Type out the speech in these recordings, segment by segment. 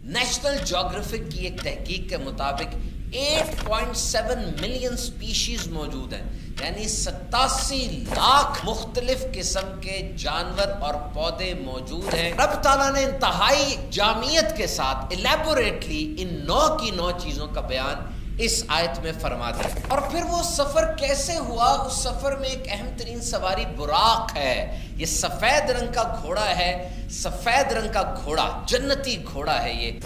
National geographic کی ایک تحقیق کے مطابق 8.7 ملین سپیشیز موجود ہیں، یعنی 87 لاکھ مختلف قسم کے جانور اور پودے موجود ہیں۔ رب تعالیٰ نے انتہائی جامعیت کے ساتھ الیبوریٹلی ان 9 کی 9 چیزوں کا بیان اس آیت میں فرما دیا۔ اور پھر وہ سفر کیسے ہوا؟ اس سفر میں ایک اہم ترین سواری براق ہے۔ یہ سفید رنگ کا گھوڑا ہے، سفید رنگ کا گھوڑا، جنتی گھوڑا ہے یہ۔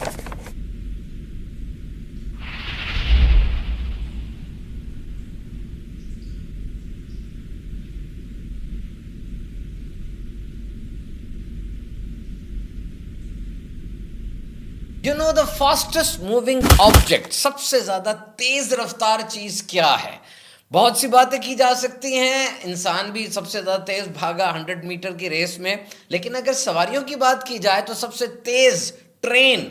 You know the fastest moving object، سب سے زیادہ تیز رفتار چیز کیا ہے؟ بہت سی باتیں کی جا سکتی ہیں، انسان بھی سب سے زیادہ تیز بھاگا 100 میٹر کی ریس میں، لیکن اگر سواریوں کی بات کی جائے تو سب سے تیز ٹرین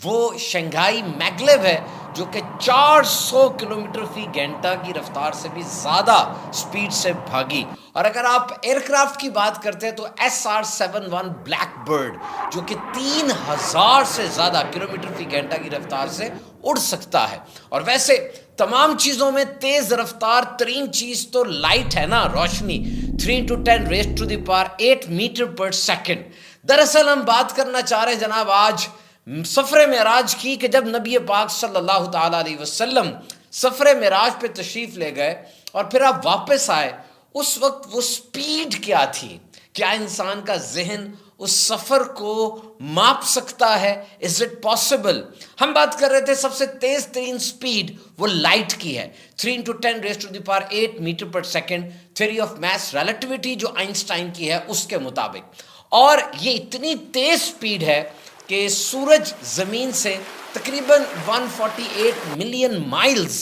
وہ شنگھائی میگلیو ہے، جو کہ 400 کلومیٹر فی گھنٹہ کی رفتار سے بھی زیادہ سپیڈ سے بھاگی۔ اور اگر آپ ایئر کرافٹ کی بات کرتے ہیں تو SR-71 بلیک برڈ، جو کہ 3000 سے زیادہ کلومیٹر فی گھنٹہ کی رفتار سے اڑ سکتا ہے۔ اور ویسے تمام چیزوں میں تیز رفتار ترین چیز تو لائٹ ہے نا، روشنی، 3 × 10⁸ میٹر پر سیکنڈ۔ دراصل ہم بات کرنا چاہ رہے ہیں جناب آج سفر معراج کی، کہ جب نبی پاک صلی اللہ تعالیٰ علیہ وسلم سفر معراج پہ تشریف لے گئے اور پھر آپ واپس آئے، اس وقت وہ سپیڈ کیا تھی؟ کیا انسان کا ذہن اس سفر کو ماپ سکتا ہے؟ Is it possible? ہم بات کر رہے تھے سب سے تیز ترین سپیڈ وہ لائٹ کی ہے، 3 × 10⁸ میٹر پر second, theory of mass relativity جو آئنسٹائن کی ہے اس کے مطابق۔ اور یہ اتنی تیز سپیڈ ہے کہ سورج زمین سے تقریباً 148 ملین مائلز،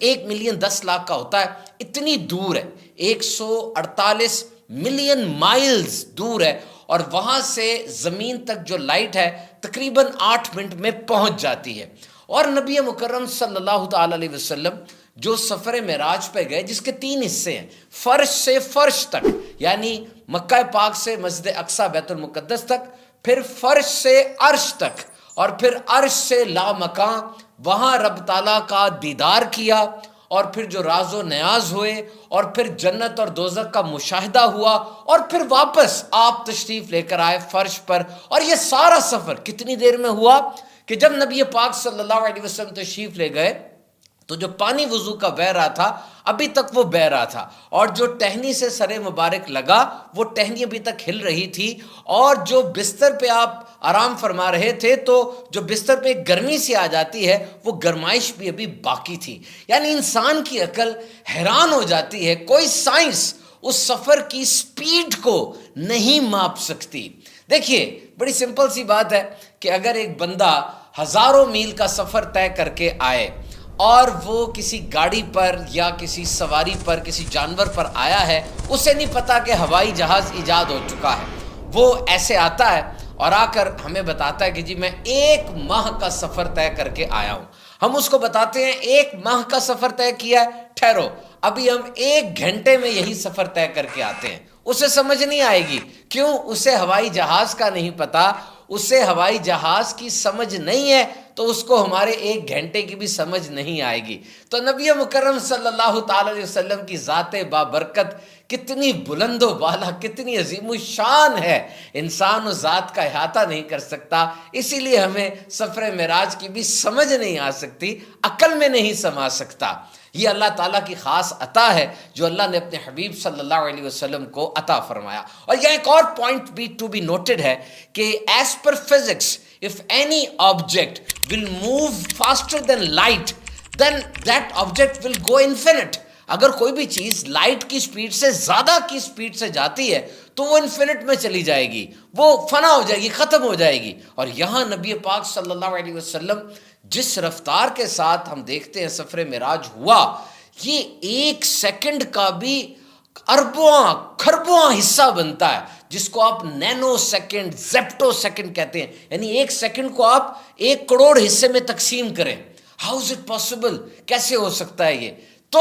1 ملین 10 لاکھ کا ہوتا ہے، اتنی دور ہے، 148 ملین مائلز دور ہے، اور وہاں سے زمین تک جو لائٹ ہے تقریباً 8 منٹ میں پہنچ جاتی ہے۔ اور نبی مکرم صلی اللہ تعالیٰ علیہ وسلم جو سفر معراج پہ گئے، جس کے 3 حصے ہیں، فرش سے فرش تک، یعنی مکہ پاک سے مسجد اقصی بیت المقدس تک، پھر فرش سے عرش تک، اور پھر عرش سے لامکان، وہاں رب تعالیٰ کا دیدار کیا، اور پھر جو راز و نیاز ہوئے، اور پھر جنت اور دوزخ کا مشاہدہ ہوا، اور پھر واپس آپ تشریف لے کر آئے فرش پر۔ اور یہ سارا سفر کتنی دیر میں ہوا؟ کہ جب نبی پاک صلی اللہ علیہ وسلم تشریف لے گئے تو جو پانی وضو کا بہہ رہا تھا ابھی تک وہ بہہ رہا تھا، اور جو ٹہنی سے سر مبارک لگا وہ ٹہنی ابھی تک ہل رہی تھی، اور جو بستر پہ آپ آرام فرما رہے تھے تو جو بستر پہ گرمی سی آ جاتی ہے وہ گرمائش بھی ابھی باقی تھی۔ یعنی انسان کی عقل حیران ہو جاتی ہے، کوئی سائنس اس سفر کی سپیڈ کو نہیں ماپ سکتی۔ دیکھیے بڑی سمپل سی بات ہے کہ اگر ایک بندہ ہزاروں میل کا سفر طے کر کے آئے اور وہ کسی گاڑی پر یا کسی سواری پر کسی جانور پر آیا ہے، اسے نہیں پتا کہ ہوائی جہاز ایجاد ہو چکا ہے، وہ ایسے آتا ہے اور آ کر ہمیں بتاتا ہے کہ جی میں 1 ماہ کا سفر طے کر کے آیا ہوں۔ ہم اس کو بتاتے ہیں 1 ماہ کا سفر طے کیا ہے، ٹھہرو ابھی ہم 1 گھنٹے میں یہی سفر طے کر کے آتے ہیں۔ اسے سمجھ نہیں آئے گی، کیوں؟ اسے ہوائی جہاز کا نہیں پتا، اسے ہوائی جہاز کی سمجھ نہیں ہے، تو اس کو ہمارے 1 گھنٹے کی بھی سمجھ نہیں آئے گی۔ تو نبی مکرم صلی اللہ تعالی علیہ وسلم کی ذات بابرکت کتنی بلند و بالا، کتنی عظیم الشان ہے، انسان اس ذات کا احاطہ نہیں کر سکتا۔ اسی لیے ہمیں سفر معراج کی بھی سمجھ نہیں آ سکتی، عقل میں نہیں سما سکتا۔ یہ اللہ تعالیٰ کی خاص عطا ہے جو اللہ نے اپنے حبیب صلی اللہ علیہ وسلم کو عطا فرمایا۔ اور یہ ایک اور پوائنٹ بھی ٹو بی نوٹڈ ہے کہ as per physics if any object will move faster than light then that object will go infinite۔ اگر کوئی بھی چیز لائٹ کی سپیڈ سے زیادہ کی سپیڈ سے جاتی ہے تو وہ انفینٹ میں چلی جائے گی، وہ فنا ہو جائے گی، ختم ہو جائے گی۔ اور یہاں نبی پاک صلی اللہ علیہ وسلم جس رفتار کے ساتھ ہم دیکھتے ہیں سفر معراج ہوا، یہ 1 سیکنڈ کا بھی اربواں کھربواں حصہ بنتا ہے، جس کو آپ نینو سیکنڈ، زیپٹو سیکنڈ کہتے ہیں، یعنی 1 سیکنڈ کو آپ 1 کروڑ حصے میں تقسیم کریں۔ How is it possible? کیسے ہو سکتا ہے یہ؟ تو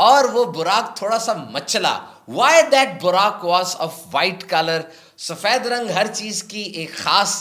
اور وہ براق تھوڑا سا مچلا. Why that Buraq was off white colour. سفید رنگ ہر چیز کی ایک خاص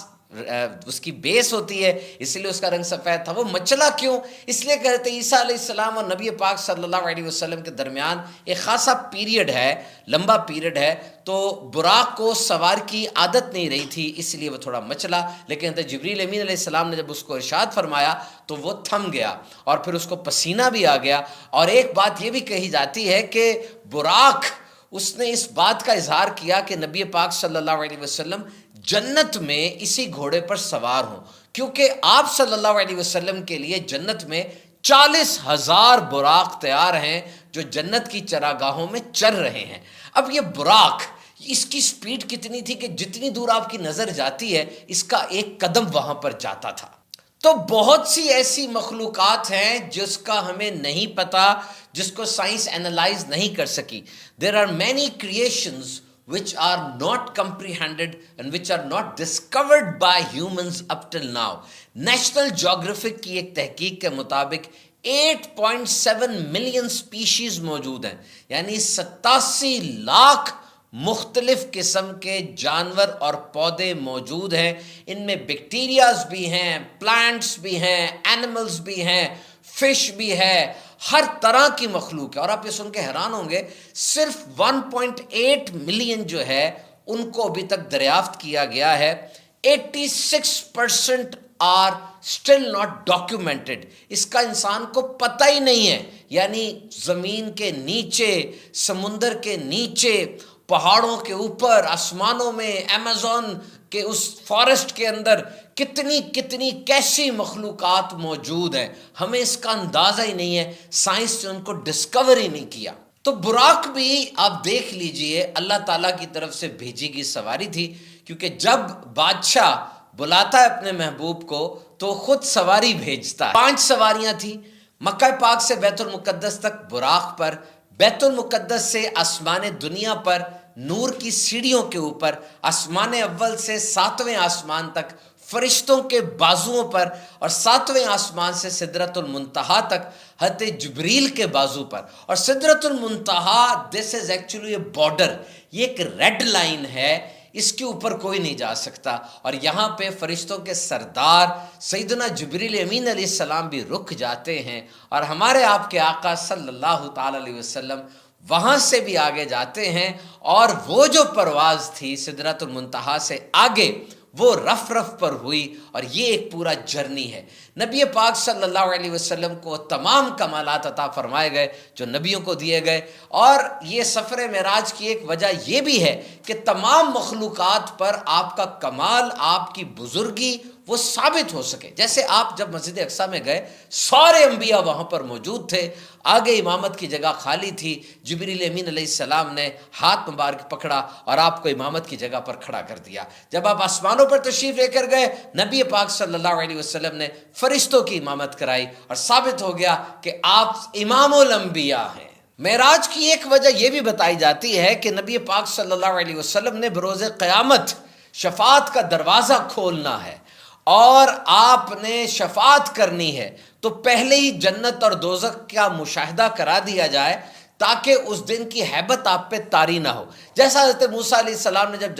اس کی بیس ہوتی ہے، اس لیے اس کا رنگ سفید تھا. وہ مچلا کیوں؟ اس لیے کہتے عیسیٰ علیہ السلام اور نبی پاک صلی اللہ علیہ وسلم کے درمیان ایک خاصا پیریڈ ہے، لمبا پیریڈ ہے، تو براق کو سوار کی عادت نہیں رہی تھی، اس لیے وہ تھوڑا مچلا. لیکن جبریل امین علیہ السلام نے جب اس کو ارشاد فرمایا تو وہ تھم گیا اور پھر اس کو پسینہ بھی آ گیا. اور ایک بات یہ بھی کہی جاتی ہے کہ براق اس نے اس بات کا اظہار کیا کہ نبی پاک صلی اللہ علیہ وسلم جنت میں اسی گھوڑے پر سوار ہوں، کیونکہ آپ صلی اللہ علیہ وسلم کے لیے جنت میں 40,000 براق تیار ہیں جو جنت کی چراگاہوں میں چر رہے ہیں. اب یہ براق، اس کی سپیڈ کتنی تھی کہ جتنی دور آپ کی نظر جاتی ہے اس کا ایک قدم وہاں پر جاتا تھا. تو بہت سی ایسی مخلوقات ہیں جس کا ہمیں نہیں پتا، جس کو سائنس اینالائز نہیں کر سکی. There are many creations which are not comprehended and which are not discovered by humans up till now. National geographic کی ایک تحقیق کے مطابق 8.7 ملین سپیشیز موجود ہیں، یعنی 87 لاکھ مختلف قسم کے جانور اور پودے موجود ہیں. ان میں بیکٹیریاز بھی ہیں، پلانٹس بھی ہیں، اینیملز بھی ہیں، فش بھی ہے، ہر طرح کی مخلوق ہے. اور آپ یہ سن کے حیران ہوں گے، صرف 1.8 ملین جو ہے ان کو ابھی تک دریافت کیا گیا ہے. 86% آر اسٹل ناٹ ڈاکیومنٹڈ. اس کا انسان کو پتہ ہی نہیں ہے. یعنی زمین کے نیچے، سمندر کے نیچے، پہاڑوں کے اوپر، آسمانوں میں، ایمیزون کہ اس فارسٹ کے اندر کتنی کیسی مخلوقات موجود ہیں، ہمیں اس کا اندازہ ہی نہیں ہے. سائنس نے ان کو ڈسکور ہی نہیں کیا. تو براق بھی آپ دیکھ لیجئے اللہ تعالیٰ کی طرف سے بھیجی گئی سواری تھی، کیونکہ جب بادشاہ بلاتا ہے اپنے محبوب کو تو خود سواری بھیجتا ہے. 5 سواریاں تھیں مکہ پاک سے بیت المقدس تک براق پر، بیت المقدس سے آسمان دنیا پر نور کی سیڑھیوں کے اوپر، آسمان اول سے 7ویں آسمان تک فرشتوں کے بازوؤں پر، اور 7ویں آسمان سے سدرۃ المنتہا تک حضرت جبریل کے بازو پر. اور سدرۃ المنتہا دس از ایکچولی اے بارڈر، یہ ایک ریڈ لائن ہے، اس کے اوپر کوئی نہیں جا سکتا. اور یہاں پہ فرشتوں کے سردار سیدنا جبریل امین علیہ السلام بھی رک جاتے ہیں، اور ہمارے آپ کے آقا صلی اللہ تعالی علیہ وسلم وہاں سے بھی آگے جاتے ہیں. اور وہ جو پرواز تھی سدرۃ المنتہا سے آگے، وہ رف پر ہوئی. اور یہ ایک پورا جرنی ہے. نبی پاک صلی اللہ علیہ وسلم کو تمام کمالات عطا فرمائے گئے جو نبیوں کو دیے گئے. اور یہ سفر معراج کی ایک وجہ یہ بھی ہے کہ تمام مخلوقات پر آپ کا کمال، آپ کی بزرگی وہ ثابت ہو سکے. جیسے آپ جب مسجد اقصیٰ میں گئے، سارے انبیاء وہاں پر موجود تھے، آگے امامت کی جگہ خالی تھی. جبریل امین علیہ السلام نے ہاتھ مبارک پکڑا اور آپ کو امامت کی جگہ پر کھڑا کر دیا. جب آپ آسمانوں پر تشریف لے کر گئے، نبی پاک صلی اللہ علیہ وسلم نے فرشتوں کی امامت کرائی، اور ثابت ہو گیا کہ آپ امام الانبیاء ہیں. معراج کی ایک وجہ یہ بھی بتائی جاتی ہے کہ نبی پاک صلی اللہ علیہ وسلم نے بروز قیامت شفاعت کا دروازہ کھولنا ہے، اور آپ نے شفاعت کرنی ہے، تو پہلے ہی جنت اور دوزخ کا مشاہدہ کرا دیا جائے تاکہ اس دن کی ہیبت آپ پہ طاری نہ ہو. جیسا حضرت موسیٰ علیہ السلام نے جب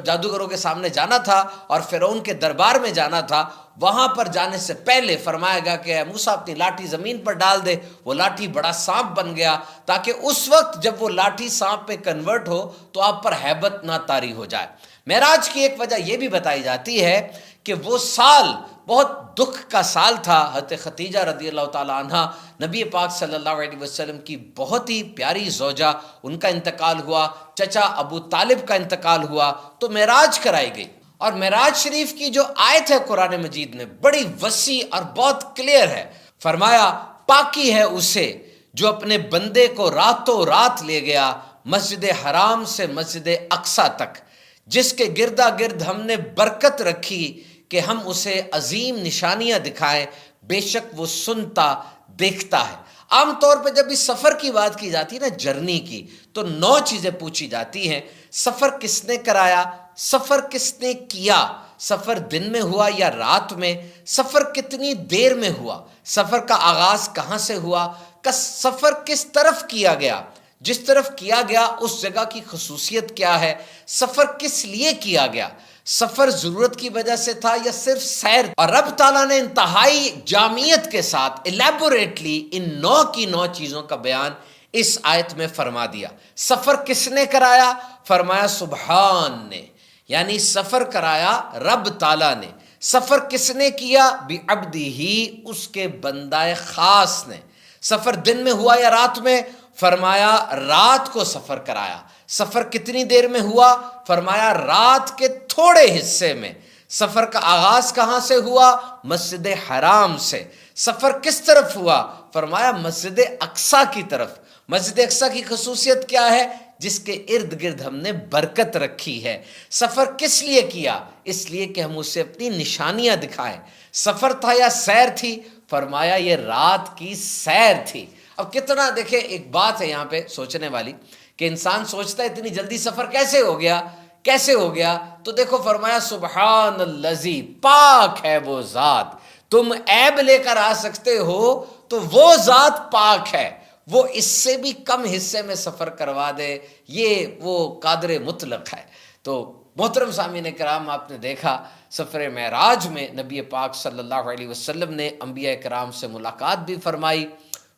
جادوگروں کے سامنے جانا تھا اور فرعون کے دربار میں جانا تھا، وہاں پر جانے سے پہلے فرمایا گیا کہ اے موسیٰ اپنی لاٹھی زمین پر ڈال دے. وہ لاٹھی بڑا سانپ بن گیا تاکہ اس وقت جب وہ لاٹھی سانپ پہ کنورٹ ہو تو آپ پر ہیبت نہ طاری ہو جائے. معراج کی ایک وجہ یہ بھی بتائی جاتی ہے کہ وہ سال بہت دکھ کا سال تھا. حضرت خدیجہ رضی اللہ تعالیٰ عنہ نبی پاک صلی اللہ علیہ وسلم کی بہت ہی پیاری زوجہ، ان کا انتقال ہوا، چچا ابو طالب کا انتقال ہوا، تو معراج کرائی گئی. اور معراج شریف کی جو آیت ہے قرآن مجید میں بڑی وسیع اور بہت کلیئر ہے. فرمایا پاکی ہے اسے جو اپنے بندے کو راتوں رات لے گیا مسجد حرام سے مسجد اقصیٰ تک، جس کے گردا گرد ہم نے برکت رکھی کہ ہم اسے عظیم نشانیاں دکھائیں، بے شک وہ سنتا دیکھتا ہے. عام طور پہ جب اس سفر کی بات کی جاتی ہے نا، جرنی کی، تو 9 چیزیں پوچھی جاتی ہیں. سفر کس نے کرایا، سفر کس نے کیا، سفر دن میں ہوا یا رات میں، سفر کتنی دیر میں ہوا، سفر کا آغاز کہاں سے ہوا، کا سفر کس طرف کیا گیا، جس طرف کیا گیا اس جگہ کی خصوصیت کیا ہے، سفر کس لیے کیا گیا، سفر ضرورت کی وجہ سے تھا یا صرف سیر۔ اور رب تعالیٰ نے انتہائی جامعیت کے ساتھ الیبوریٹلی ان 9 کی 9 چیزوں کا بیان اس آیت میں فرما دیا۔ سفر کس نے کرایا؟ فرمایا سبحان نے، یعنی سفر کرایا رب تعالیٰ نے۔ سفر کس نے کیا؟ بعبدہ، اس کے بندہ خاص نے۔ سفر دن میں ہوا یا رات میں؟ فرمایا رات کو سفر کرایا۔ سفر کتنی دیر میں ہوا؟ فرمایا رات کے تھوڑے حصے میں۔ سفر کا آغاز کہاں سے ہوا؟ مسجد حرام سے۔ سفر کس طرف ہوا؟ فرمایا مسجد اقصی کی طرف۔ مسجد اقصی کی خصوصیت کیا ہے؟ جس کے ارد گرد ہم نے برکت رکھی ہے۔ سفر کس لیے کیا؟ اس لیے کہ ہم اسے اپنی نشانیاں دکھائیں۔ سفر تھا یا سیر تھی؟ فرمایا یہ رات کی سیر تھی۔ اب کتنا دیکھیں، ایک بات ہے یہاں پہ سوچنے والی کہ انسان سوچتا ہے اتنی جلدی سفر کیسے ہو گیا، کیسے ہو گیا؟ تو دیکھو فرمایا سبحان الذی، پاک ہے وہ ذات۔ تم عیب لے کر آ سکتے ہو تو وہ ذات پاک ہے، وہ اس سے بھی کم حصے میں سفر کروا دے، یہ وہ قادر مطلق ہے۔ تو محترم سامعین کرام، آپ نے دیکھا سفر معراج میں نبی پاک صلی اللہ علیہ وسلم نے انبیاء کرام سے ملاقات بھی فرمائی،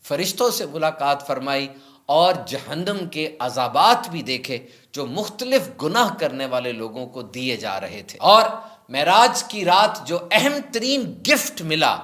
فرشتوں سے ملاقات فرمائی، اور جہنم کے عذابات بھی دیکھے جو مختلف گناہ کرنے والے لوگوں کو دیے جا رہے تھے۔ اور معراج کی رات جو اہم ترین گفٹ ملا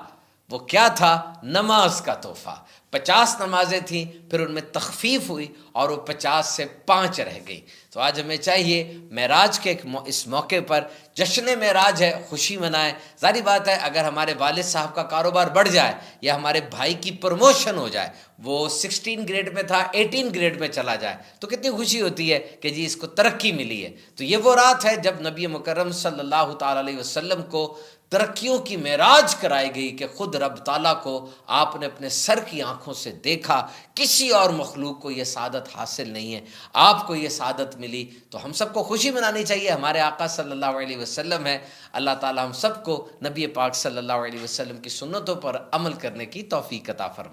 وہ کیا تھا؟ نماز کا تحفہ۔ 50 نمازیں تھیں، پھر ان میں تخفیف ہوئی اور وہ 50 سے 5 رہ گئی۔ تو آج ہمیں چاہیے معراج کے اس موقع پر جشن معراج ہے، خوشی منائیں۔ ظاہری بات ہے اگر ہمارے والد صاحب کا کاروبار بڑھ جائے یا ہمارے بھائی کی پروموشن ہو جائے، وہ 16 گریڈ میں تھا 18 گریڈ میں چلا جائے، تو کتنی خوشی ہوتی ہے کہ جی اس کو ترقی ملی ہے۔ تو یہ وہ رات ہے جب نبی مکرم صلی اللہ تعالیٰ علیہ وسلم کو ترقیوں کی معراج کرائی گئی کہ خود رب تعالیٰ کو آپ نے اپنے سر کی آنکھوں سے دیکھا۔ کسی اور مخلوق کو یہ سعادت حاصل نہیں ہے، آپ کو یہ سعادت ملی۔ تو ہم سب کو خوشی منانی چاہیے، ہمارے آقا صلی اللہ علیہ وسلم ہے۔ اللہ تعالیٰ ہم سب کو نبی پاک صلی اللہ علیہ وسلم کی سنتوں پر عمل کرنے کی توفیق عطا فرمائے۔